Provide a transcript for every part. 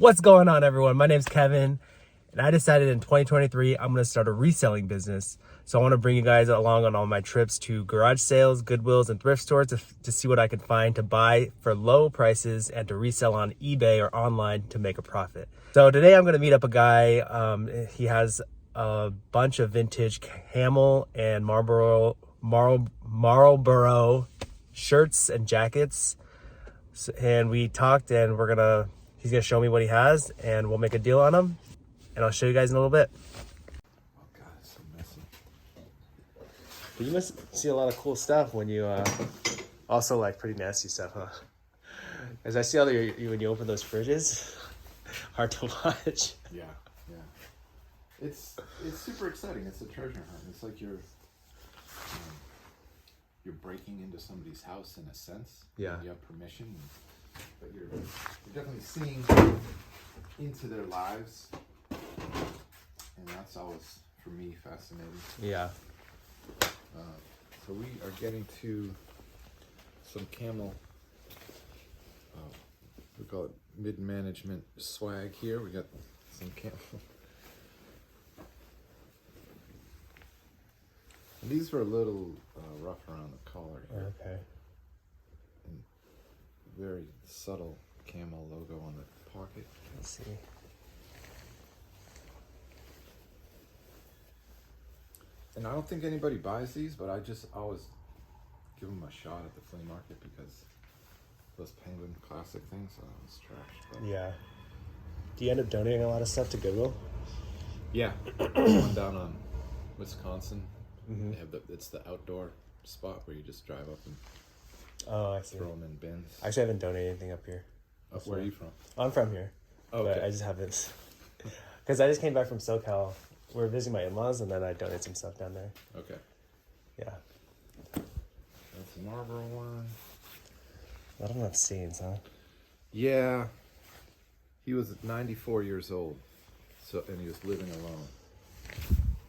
What's going on, everyone? My name's Kevin, and I decided in 2023 I'm going to start a reselling business. So I want to bring you guys along on all my trips to garage sales, Goodwills, and thrift stores to see what I can find to buy for low prices and to resell on eBay or online to make a profit. So today I'm going to meet up a guy. He has a bunch of vintage Camel and Marlboro shirts and jackets. And we talked, and he's gonna show me what he has, and we'll make a deal on them, and I'll show you guys in a little bit. Oh God, it's so messy. But you must see a lot of cool stuff when you also like pretty nasty stuff, huh? As I see all when you open those fridges, hard to watch. Yeah. It's super exciting. It's a treasure hunt. It's like you're breaking into somebody's house in a sense. Yeah. You have permission, but you're definitely seeing into their lives, and that's always for me fascinating. Yeah. So we are getting to some Camel. We call it mid-management swag here. We got some Camel. And these were a little rough around the collar here. Okay. And very subtle Camel logo on the pocket. Let's see. And I don't think anybody buys these, but I just always give them a shot at the flea market because those Penguin classic things, it's trash. But Yeah. Do you end up donating a lot of stuff to Goodwill? yeah, one down on Wisconsin. Mm-hmm. They have it's the outdoor spot where you just drive up and Oh, I see. throw them in bins. Actually, I haven't donated anything up here. Where are you from? I'm from here. Oh, But okay. I just haven't. Because I just came back from SoCal. We were visiting my in-laws, and then I donated some stuff down there. Okay. Yeah. That's a Marlboro one. A lot of them have stains, huh? Yeah. He was 94 years old, and he was living alone.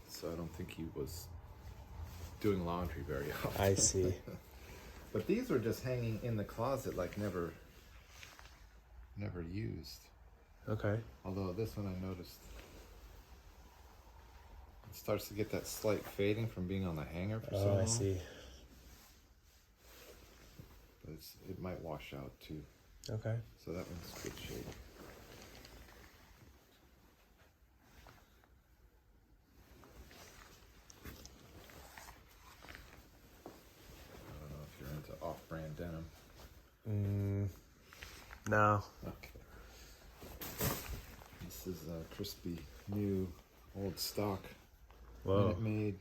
So I don't think he was doing laundry very often. I see. But these were just hanging in the closet, like never used. Okay. Although this one I noticed it starts to get that slight fading from being on the hanger for so long. Oh, I see. But it might wash out too. Okay. So that one's good shape. I don't know if you're into off-brand denim. No. Okay. This is a crispy, new, old stock. Whoa. Minute Maid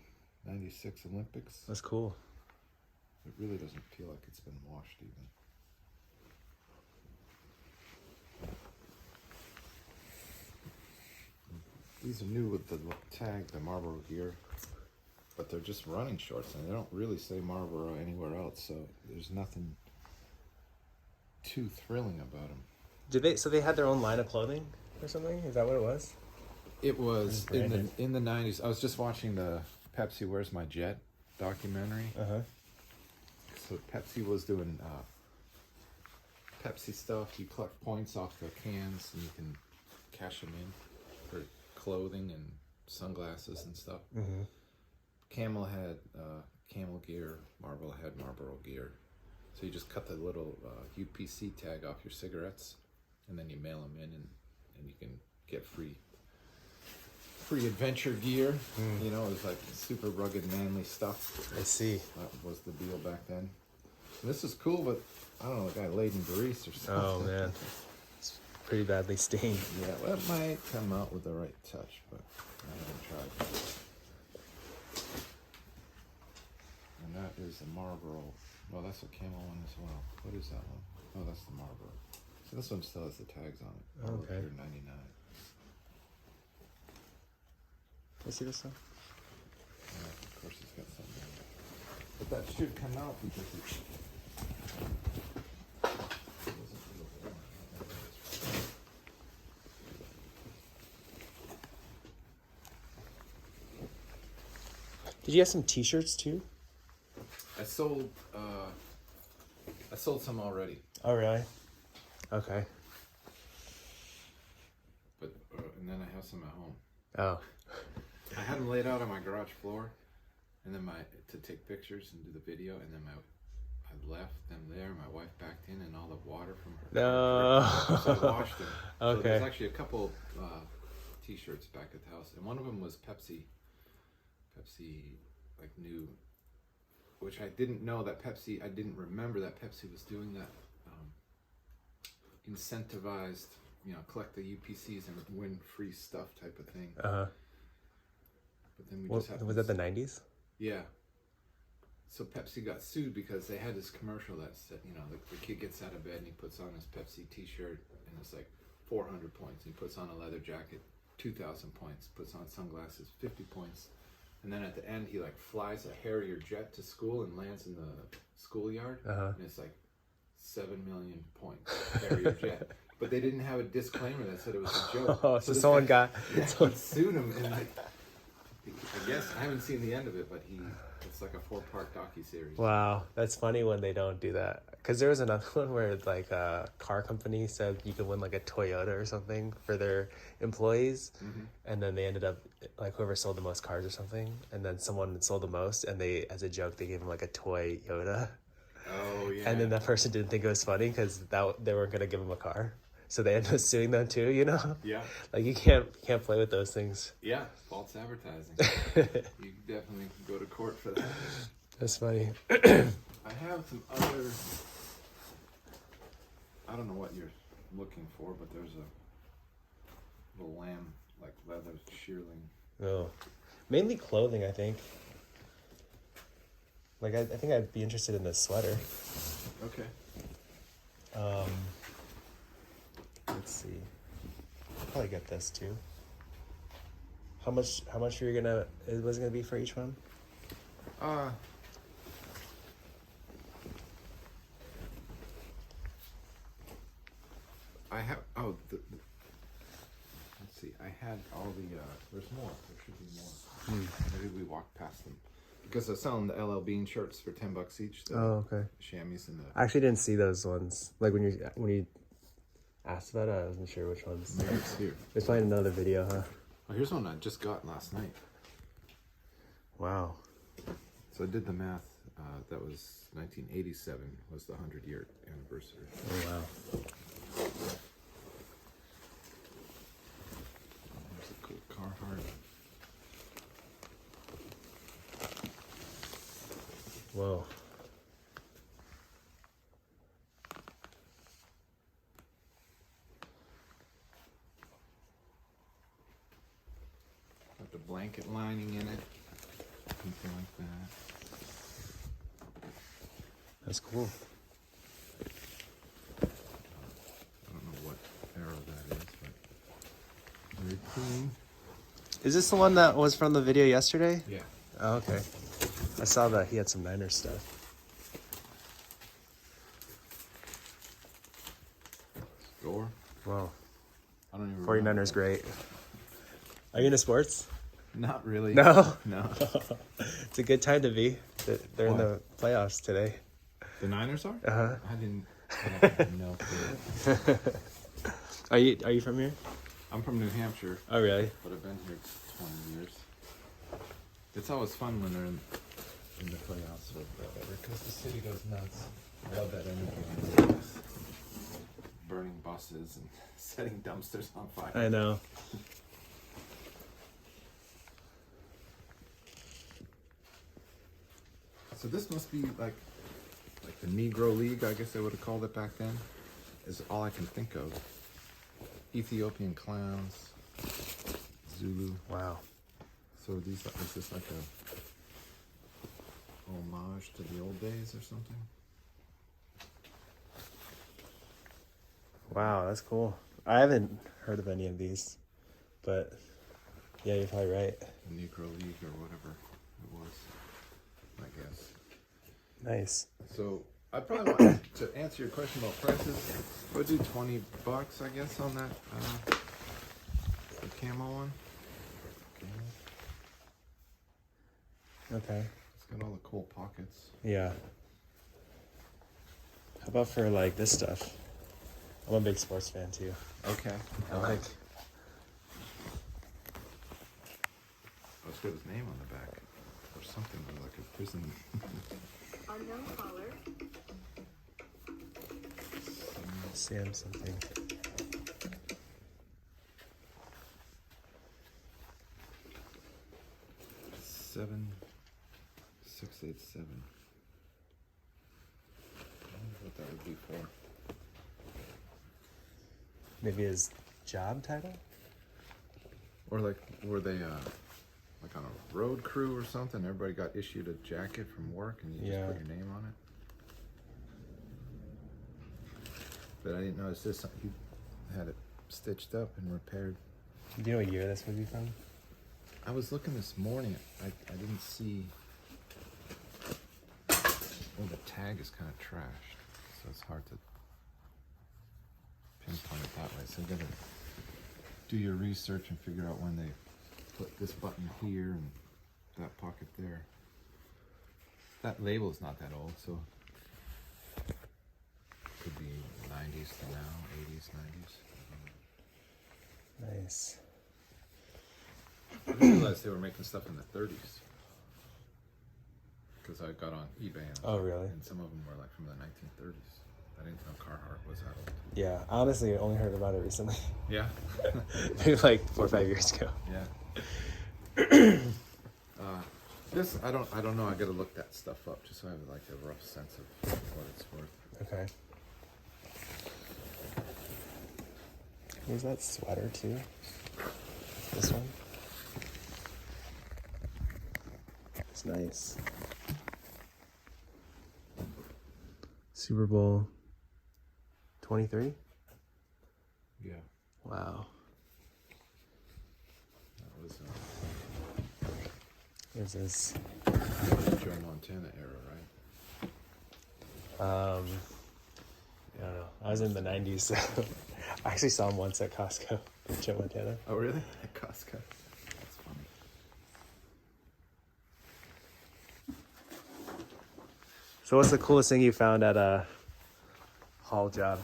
96 Olympics. That's cool. It really doesn't feel like it's been washed even. These are new with the tag, the Marlboro gear, but they're just running shorts and they don't really say Marlboro anywhere else, so there's nothing too thrilling about them. So they had their own line of clothing or something? Is that what it was? It was in the 90s. I was just watching the Pepsi Where's My Jet documentary. Uh-huh. So Pepsi was doing Pepsi stuff. You collect points off the cans and you can cash them in for clothing and sunglasses and stuff. Mm-hmm. Camel had Camel gear. Marlboro had Marlboro gear. So you just cut the little UPC tag off your cigarettes, and then you mail them in, and you can get free adventure gear. You know, it was like super rugged, manly stuff. I see. That was the deal back then. And this is cool, but I don't know, the guy laid in grease or something. Oh, man. It's pretty badly stained. Yeah, well, it might come out with the right touch, but I haven't tried. And that is a Marlboro. Well, that's a Camel one as well. What is that one? Oh, that's the Marlboro. So this one still has the tags on it. Marlboro Okay. Pure 99. Let's see this one. Yeah, of course it's got something in it. But that should come out because it's... Did you have some t-shirts too? I sold some already. Oh, really? Okay. have some at home. Oh. I had them laid out on my garage floor, and then to take pictures and do the video, and then I left them there. My wife backed in, and all the water from her. No. So I washed them. Okay. So there's actually a couple T-shirts back at the house, and one of them was Pepsi, like new, which I didn't know that Pepsi. I didn't remember that Pepsi was doing that incentivized, collect the UPCs and win free stuff type of thing. Uh-huh. But then we just had was that the 90s? Yeah. So Pepsi got sued because they had this commercial that said, the kid gets out of bed and he puts on his Pepsi T-shirt and it's like 400 points. He puts on a leather jacket, 2,000 points. Puts on sunglasses, 50 points. And then at the end, he like flies a Harrier jet to school and lands in the schoolyard. Uh-huh. And it's like 7 million points, Harrier jet. But they didn't have a disclaimer that said it was a joke. Oh, so someone sued him, and like, I guess I haven't seen the end of it, but it's like a 4-part docuseries. Wow, that's funny when they don't do that. Because there was another one where like a car company said you could win like a Toyota or something for their employees, and then they ended up like whoever sold the most cars or something, and then someone sold the most, and they, as a joke, they gave him like a toy Yoda. Oh yeah. And then that person didn't think it was funny because they weren't gonna give him a car. So they ended up suing them too, Yeah. Like you can't play with those things. Yeah, false advertising. You definitely can go to court for that. That's funny. I have some other. I don't know what you're looking for, but there's a little lamb, like leather shearling. Oh, mainly clothing, I think. Like I think I'd be interested in this sweater. Okay. Let's see. I'll probably get this too. How much was it gonna be for each one? I have let's see. I had all the there's more. There should be more. Maybe we walked past them. Because they're selling the LL Bean shirts for $10 each. The okay. chamois and the. I actually didn't see those ones. Like when you asked about it, I wasn't sure which ones. Maybe it's here. There's probably another video, huh? Oh, here's one I just got last night. Wow. So I did the math. That was 1987 was the 100-year anniversary. Oh wow. There's a cool Carhartt. Whoa. Got the blanket lining in it. Something like that. That's cool. I don't know what era that is, but very clean. Is this the one that was from the video yesterday? Yeah. Oh, okay. I saw that he had some Niners stuff. Score. Wow. I don't even 49ers great. Are you into sports? Not really. No? No. It's a good time to be. They're in the playoffs today. The Niners are? Uh-huh. I have no clue. Are you from here? I'm from New Hampshire. Oh, really? But I've been here 20 years. It's always fun when they're in the playoffs or whatever, because the city goes nuts. I love that energy. Burning buses and setting dumpsters on fire. I know. So this must be like the Negro League, I guess they would have called it back then, is all I can think of. Ethiopian clowns, Zulu. Wow. So is this like a homage to the old days or something? Wow, that's cool. I haven't heard of any of these, but yeah, you're probably right. The Negro League or whatever it was, I guess. Nice. So I probably want to answer your question about prices. I would do $20, I guess, on that the camo one. Okay. It's got all the cool pockets. Yeah. How about for like this stuff? I'm a big sports fan too. Okay. I like put his name on the back or something, like a prison. Unknown caller. Sam something. 7687. I wonder what that would be for. Maybe his job title? Or like, were they like on a road crew or something? Everybody got issued a jacket from work and you just put your name on it? But I didn't notice this. He had it stitched up and repaired. Do you know what year this would be from? I was looking this morning. I didn't see. Oh, the tag is kind of trashed, so it's hard to pinpoint it that way. So you gotta do your research and figure out when they put this button here and that pocket there. That label is not that old, so could be 90s to now, 80s, 90s. Nice. I didn't realize they were making stuff in the 30s. Because I got on eBay and, Oh, really? and some of them were like from the 1930s. I didn't know Carhartt was that old. Yeah, honestly, I only heard about it recently. Yeah. Maybe like 4 or 5 years ago. Yeah. This I don't know. I gotta look that stuff up just so I have like a rough sense of what it's worth. Okay. Here's that sweater too. This one. It's nice. Super Bowl 23? Yeah. Wow. That was There's this. Joe Montana era, right? I don't know. I was in the 90s, so I actually saw him once at Costco with Joe Montana. Oh, really? At Costco. That's funny. So what's the coolest thing you found at a haul job?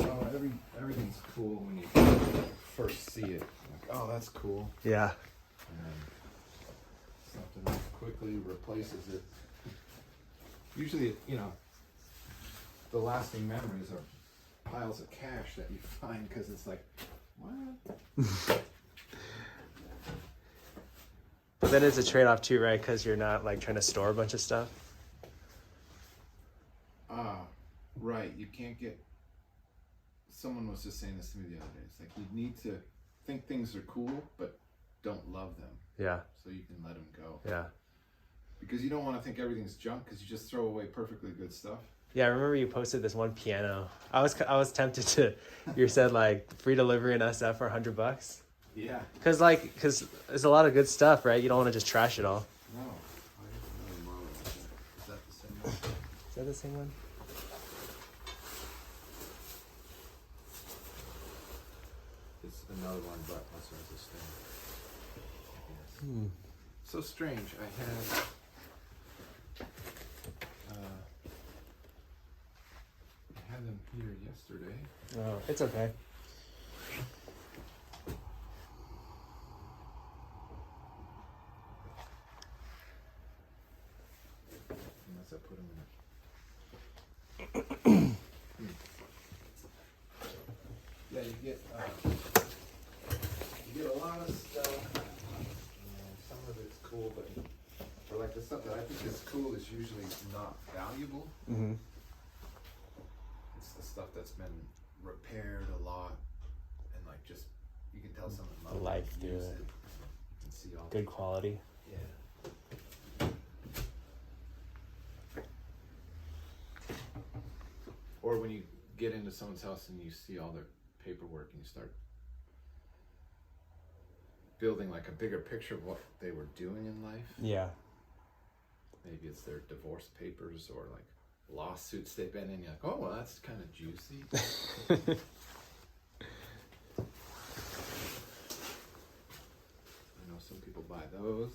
Oh, everything's cool when you first see it. Like, oh, that's cool. Yeah. And then something else quickly replaces it. Usually, you know, the lasting memories are piles of cash that you find because it's like, what? But then it's a trade-off too, right? Because you're not like trying to store a bunch of stuff. Right. You can't get. Someone was just saying this to me the other day. It's like you need to think things are cool, but don't love them. Yeah. So you can let them go. Yeah. Because you don't want to think everything's junk because you just throw away perfectly good stuff. Yeah, I remember you posted this one piano. I was tempted to. You said like free delivery in SF for $100. Yeah. Cause there's a lot of good stuff, right? You don't want to just trash it all. No. I have another model like that. Is that the same one? Is that the same one? It's another one, but also has a stain. So strange. I had them here yesterday. Oh, it's okay. Unless I put them in Yeah, you get a lot of stuff. Some of it's cool, but for like the stuff that I think is cool is usually not valuable. Mm-hmm. It's the stuff that's been repaired a lot, and like just you can tell someone The life through use it. You can see all Good quality. Yeah. Or when you get into someone's house and you see all their paperwork and you start building like a bigger picture of what they were doing in life. Yeah. Maybe it's their divorce papers or like lawsuits they've been in. You're like, oh, well, that's kind of juicy. I know some people buy those.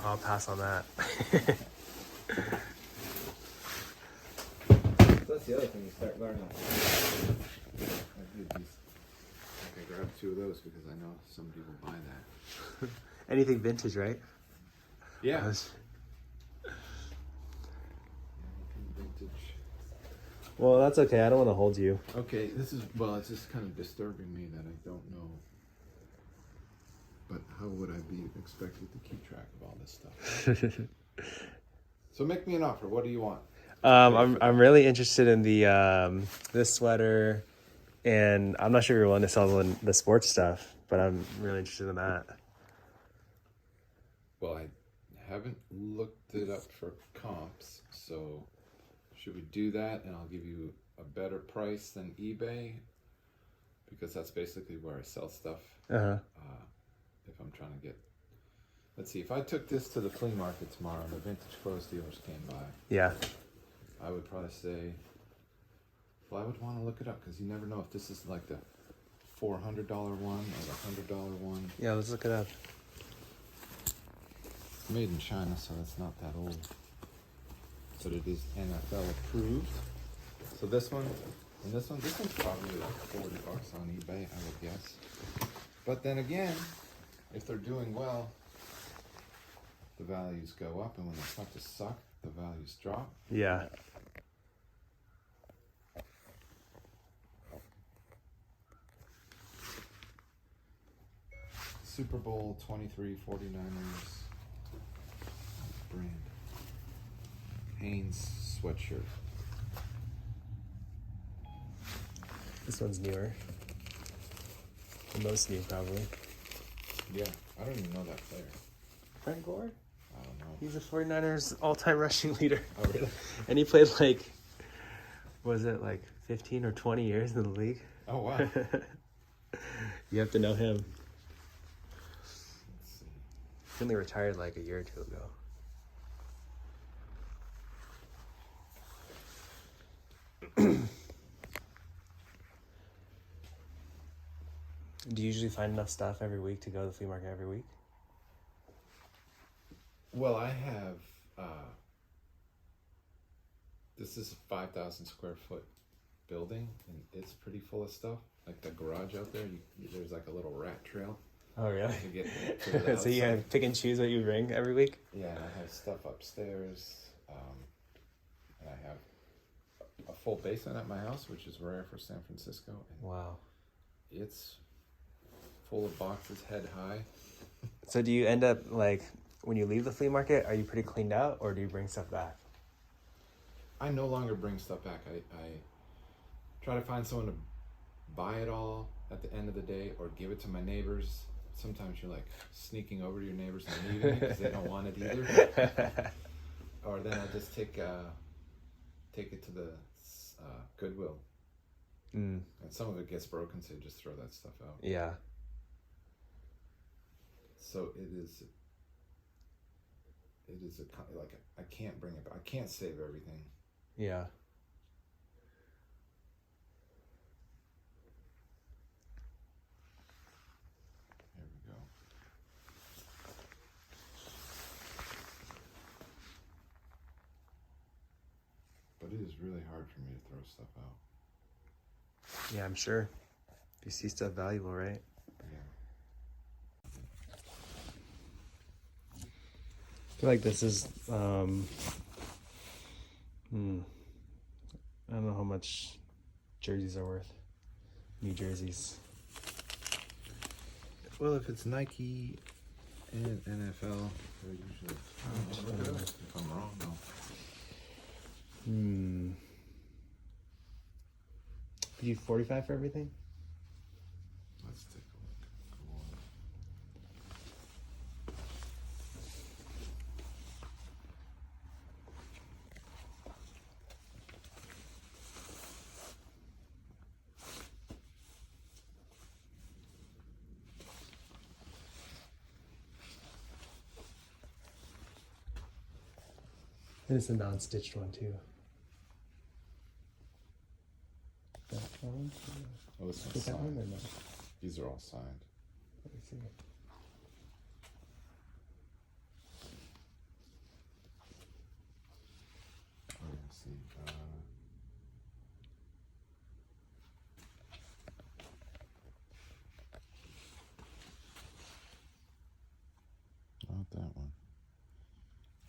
I'll pass on that. So that's the other thing you start learning. I did these. Okay, grab 2 of those because I know some people buy that. Anything vintage, right? Yeah. Anything Vintage. Well, that's okay. I don't want to hold you. Okay, this is, well, it's just kind of disturbing me that I don't know. But how would I be expected to keep track of all this stuff? So make me an offer. What do you want? I'm really interested in the this sweater, and I'm not sure you're willing to sell the sports stuff, but I'm really interested in that. Well, I haven't looked it up for comps, so should we do that and I'll give you a better price than eBay? Because that's basically where I sell stuff. If I'm trying to get, let's see, if I took this to the flea market tomorrow and the vintage clothes dealers came by, Yeah. I would probably say, well, I would want to look it up because you never know if this is like the $400 one or the $100 one. Yeah, let's look it up. It's made in China, so it's not that old. But it is NFL approved. So this one, and this one's probably like $40 on eBay, I would guess. But then again, if they're doing well, the values go up, and when they start to suck, the values drop. Yeah. Super Bowl 23 49ers brand. Hanes sweatshirt. This one's newer. The most new, probably. Yeah, I don't even know that player. Frank Gore? I don't know. He's the 49ers all-time rushing leader. Oh, really? And he played like, was it like 15 or 20 years in the league? Oh, wow. You have to know him. Let's see. He only retired like a year or two ago. Do you usually find enough stuff every week to go to the flea market every week? Well, I have, this is a 5,000 square foot building, and it's pretty full of stuff. Like the garage out there, there's like a little rat trail Oh, really? to get to the So you outside. have pick and choose what you bring every week? Yeah, and I have stuff upstairs, and I have a full basement at my house, which is rare for San Francisco, and Wow. it's full of boxes head high. So do you end up, like, when you leave the flea market, are you pretty cleaned out, or do you bring stuff back? I no longer bring stuff back. I try to find someone to buy it all at the end of the day or give it to my neighbors. Sometimes you're like sneaking over to your neighbors and leaving it because they don't want it either. Or then I just take it to the Goodwill. Mm, And some of it gets broken, so you just throw that stuff out. yeah. So it is like I can't bring it back. I can't save everything. Yeah. Here we go. But it is really hard for me to throw stuff out. Yeah, I'm sure. If you see stuff valuable, right? Yeah. I feel like this is, I don't know how much jerseys are worth. New jerseys. Well, if it's Nike and NFL, they're usually. Look it up if I'm wrong, though. You 45 for everything? Let's take a look. Go on. And it's a non-stitched one too. That one? Oh, this one's Is that one or signed. no? These are all signed. Let me see. Oh, let's see.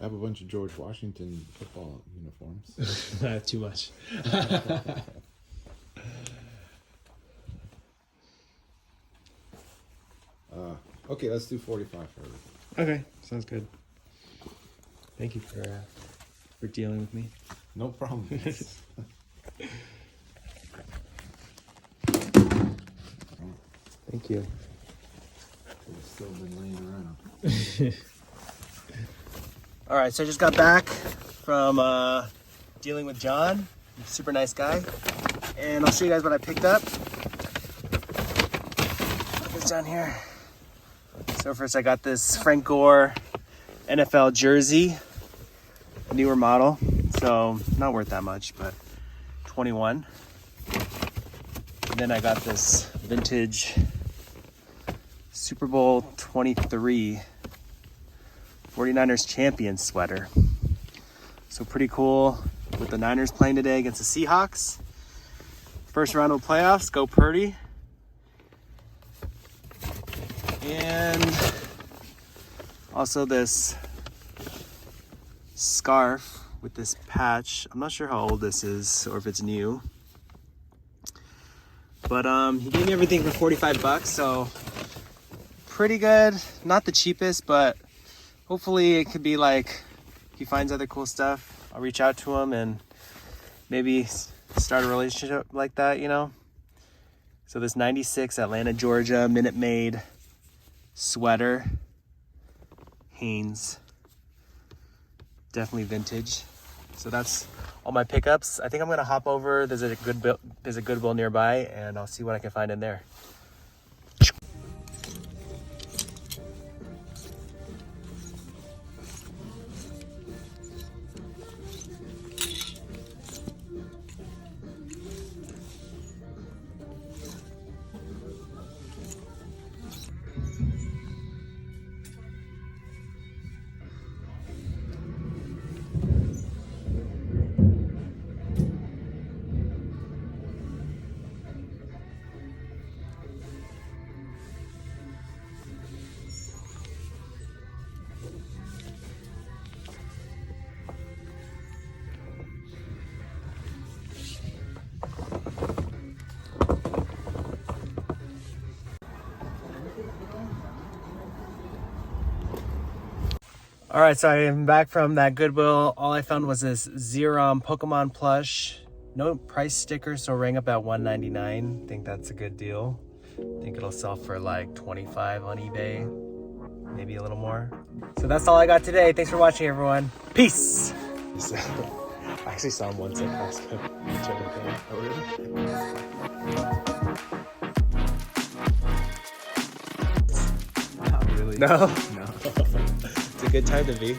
I have a bunch of George Washington football uniforms. Not too much. Okay, let's do 45 for everything. Okay, sounds good. Thank you for dealing with me. No problem. Thank you. It's still been laying around. All right, so I just got back from dealing with John, super nice guy, and I'll show you guys what I picked up. It's down here. So first I got this Frank Gore NFL jersey, a newer model, so not worth that much, but 21. And then I got this vintage Super Bowl 23 49ers champion sweater. So pretty cool with the Niners playing today against the Seahawks. First round of playoffs, go Purdy. And also this scarf with this patch. I'm not sure how old this is or if it's new. But he gave me everything for 45 bucks, so pretty good. Not the cheapest, but hopefully it could be like he finds other cool stuff. I'll reach out to him and maybe start a relationship like that, you know? So this 96 Atlanta, Georgia Minute Maid sweater, Hanes, definitely vintage. So that's all my pickups. I think I'm gonna hop over. There's a Goodwill nearby, and I'll see what I can find in there. All right, so I am back from that Goodwill. All I found was this Zerom Pokemon plush. No price sticker, so rang up at $199. Think that's a good deal. Think it'll sell for like $25 on eBay, maybe a little more. So that's all I got today. Thanks for watching, everyone. Peace. I actually saw him once at Costco. Oh, really? Not really. No? No. It's a good time to be.